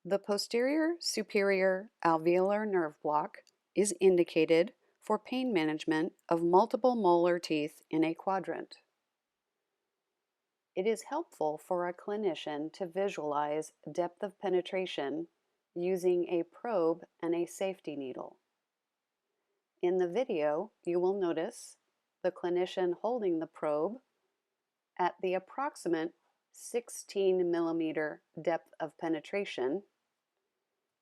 The posterior superior alveolar nerve block is indicated for pain management of multiple molar teeth in a quadrant. It is helpful for a clinician to visualize depth of penetration using a probe and a safety needle. In the video, you will notice the clinician holding the probe at the approximate 16 millimeter depth of penetration,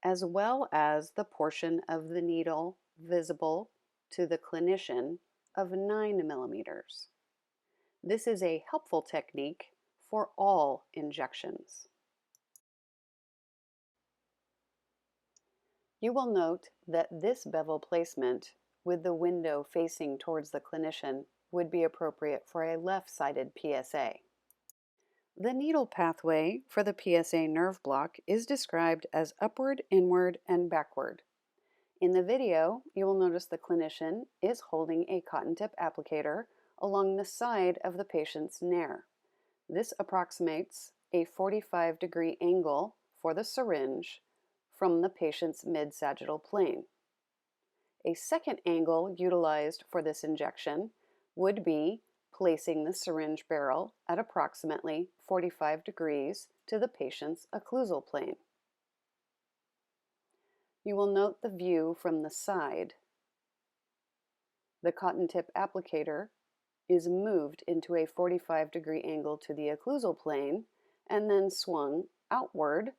as well as the portion of the needle visible to the clinician of 9 millimeters. This is a helpful technique for all injections. You will note that this bevel placement with the window facing towards the clinician would be appropriate for a left-sided PSA. The needle pathway for the PSA nerve block is described as upward, inward, and backward. In the video, you will notice the clinician is holding a cotton tip applicator along the side of the patient's nair. This approximates a 45-degree angle for the syringe from the patient's mid-sagittal plane. A second angle utilized for this injection would be placing the syringe barrel at approximately 45 degrees to the patient's occlusal plane. You will note the view from the side. The cotton tip applicator is moved into a 45-degree angle to the occlusal plane and then swung outward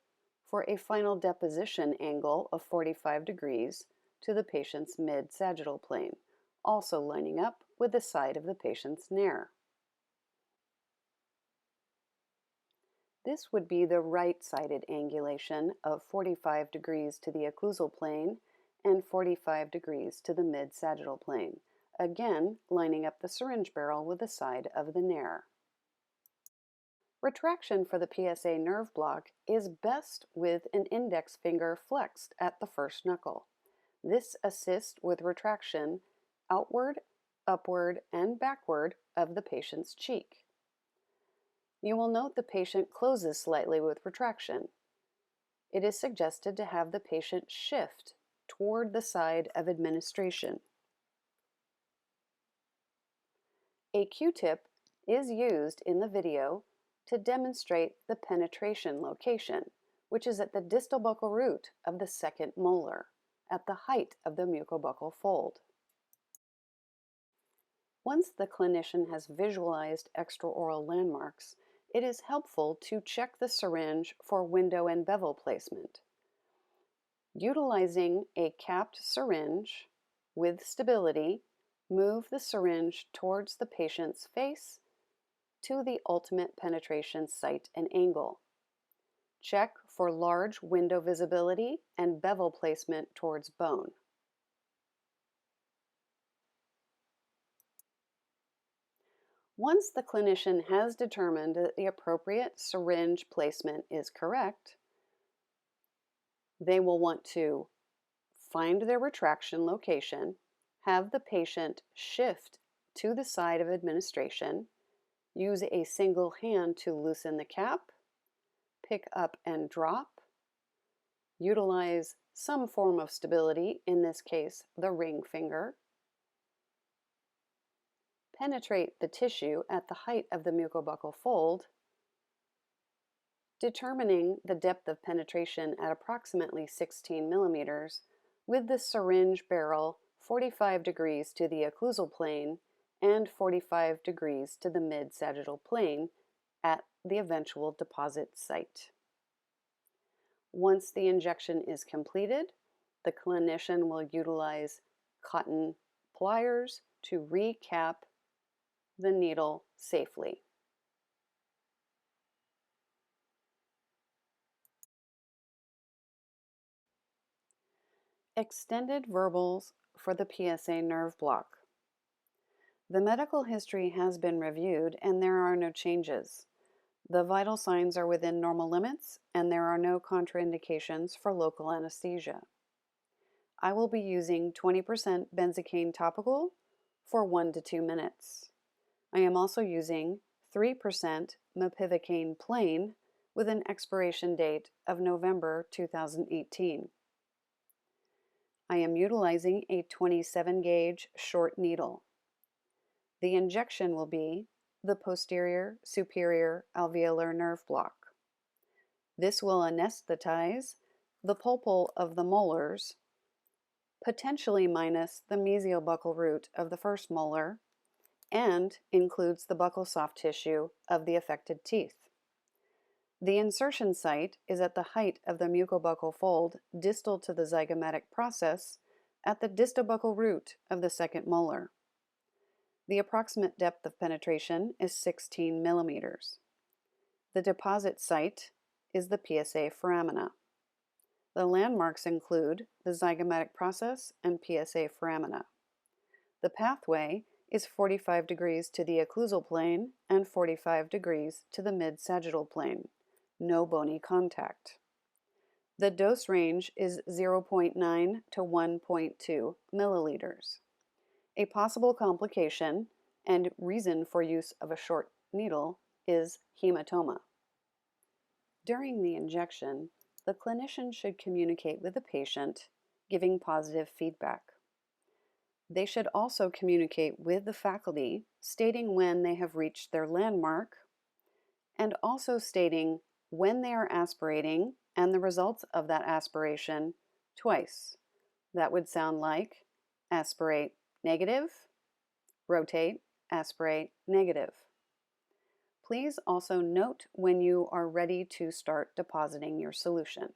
for a final deposition angle of 45 degrees to the patient's mid-sagittal plane, also lining up with the side of the patient's nair. This would be the right-sided angulation of 45 degrees to the occlusal plane and 45 degrees to the mid-sagittal plane, again lining up the syringe barrel with the side of the nair. Retraction for the PSA nerve block is best with an index finger flexed at the first knuckle. This assists with retraction outward, upward, and backward of the patient's cheek. You will note the patient closes slightly with retraction. It is suggested to have the patient shift toward the side of administration. A Q-tip is used in the video to demonstrate the penetration location, which is at the distal buccal root of the second molar, at the height of the mucobuccal fold. Once the clinician has visualized extraoral landmarks, it is helpful to check the syringe for window and bevel placement. Utilizing a capped syringe with stability, move the syringe towards the patient's face to the ultimate penetration site and angle. Check for large window visibility and bevel placement towards bone. Once the clinician has determined that the appropriate syringe placement is correct, they will want to find their retraction location, have the patient shift to the side of administration, use a single hand to loosen the cap, pick up and drop, utilize some form of stability, in this case the ring finger, penetrate the tissue at the height of the mucobuccal fold, determining the depth of penetration at approximately 16 millimeters with the syringe barrel 45 degrees to the occlusal plane and 45 degrees to the mid-sagittal plane at the eventual deposit site. Once the injection is completed, the clinician will utilize cotton pliers to recap the needle safely. Extended verbals for the PSA nerve block. The medical history has been reviewed and there are no changes. The vital signs are within normal limits and there are no contraindications for local anesthesia. I will be using 20% benzocaine topical for 1 to 2 minutes. I am also using 3% mepivacaine plain with an expiration date of November 2018. I am utilizing a 27 gauge short needle. The injection will be the posterior superior alveolar nerve block. This will anesthetize the pulpal of the molars, potentially minus the mesial buccal root of the first molar, and includes the buccal soft tissue of the affected teeth. The insertion site is at the height of the mucobuccal fold distal to the zygomatic process at the distobuccal root of the second molar. The approximate depth of penetration is 16 millimeters. The deposit site is the PSA foramina. The landmarks include the zygomatic process and PSA foramina. The pathway is 45 degrees to the occlusal plane and 45 degrees to the mid-sagittal plane. No bony contact. The dose range is 0.9 to 1.2 milliliters. A possible complication and reason for use of a short needle is hematoma. During the injection, the clinician should communicate with the patient, giving positive feedback. They should also communicate with the faculty, stating when they have reached their landmark, and also stating when they are aspirating and the results of that aspiration twice. That would sound like aspirate negative, rotate, aspirate negative. Please also note when you are ready to start depositing your solution.